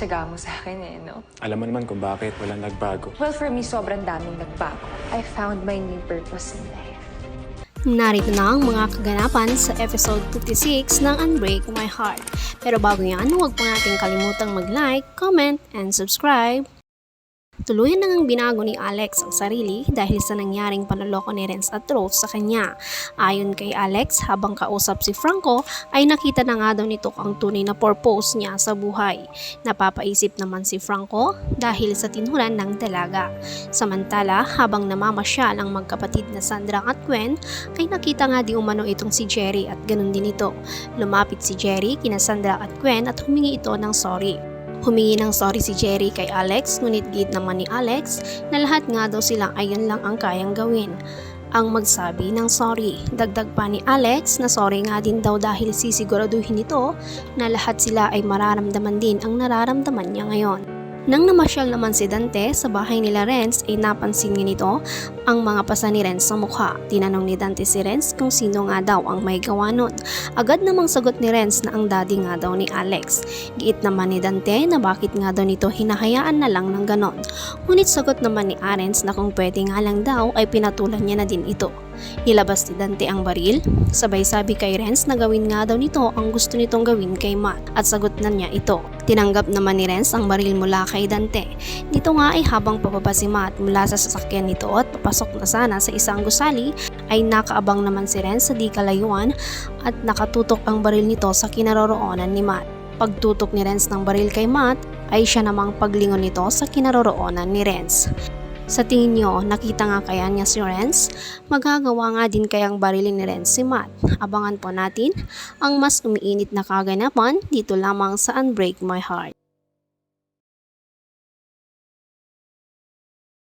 tsaga mo sa akin eh, no? Alam mo naman kung bakit walang nagbago. Well, for me, sobrang daming nagbago. I found my new purpose in life. Narito na ang mga kaganapan sa episode 56 ng Unbreak My Heart. Pero bago yan, huwag po natin kalimutang mag-like, comment, and subscribe. Tuluyan na ngang binago ni Alex ang sarili dahil sa nangyaring panloloko ni Renz at Rose sa kanya. Ayon kay Alex, habang kausap si Franco ay nakita na nga daw nito ang tunay na purpose niya sa buhay. Napapaisip naman si Franco dahil sa tinhuran ng dalaga. Samantala, habang namamasyal ang magkapatid na Sandra at Gwen, ay nakita nga di umano itong si Jerry at ganun din ito. Lumapit si Jerry kina Sandra at Gwen at humingi ito ng sorry. Humingi ng sorry si Jerry kay Alex, ngunit git naman ni Alex na lahat nga daw silang ayun lang ang kayang gawin, ang magsabi ng sorry. Dagdag pa ni Alex na sorry nga din daw dahil sisiguraduhin nito na lahat sila ay mararamdaman din ang nararamdaman niya ngayon. Nang namasyal naman si Dante sa bahay nila Renz ay napansin niya nito ang mga pasa ni Renz sa mukha. Tinanong ni Dante si Renz kung sino nga daw ang may gawa nun. Agad namang sagot ni Renz na ang daddy nga daw ni Alex. Giit naman ni Dante na bakit nga daw nito hinahayaan na lang ng ganon. Ngunit sagot naman ni Arens na kung pwede nga lang daw ay pinatulan niya na din ito. Nilabas ni Dante ang baril, sabay sabi kay Renz na gawin nga daw nito ang gusto nitong gawin kay Matt at sagot na niya ito. Tinanggap naman ni Renz ang baril mula kay Dante. Dito nga ay habang pababa si Matt mula sa sasakyan nito at papasok na sana sa isang gusali ay nakaabang naman si Renz sa di kalayuan at nakatutok ang baril nito sa kinaroroonan ni Matt. Pagtutok ni Renz ng baril kay Matt ay siya namang paglingon nito sa kinaroroonan ni Renz. Sa tingin nyo, nakita nga kaya niya si Renz? Magagawa nga din kayang barilin ni Renz si Matt? Abangan po natin ang mas umiinit na kaganapan dito lamang sa Unbreak My Heart.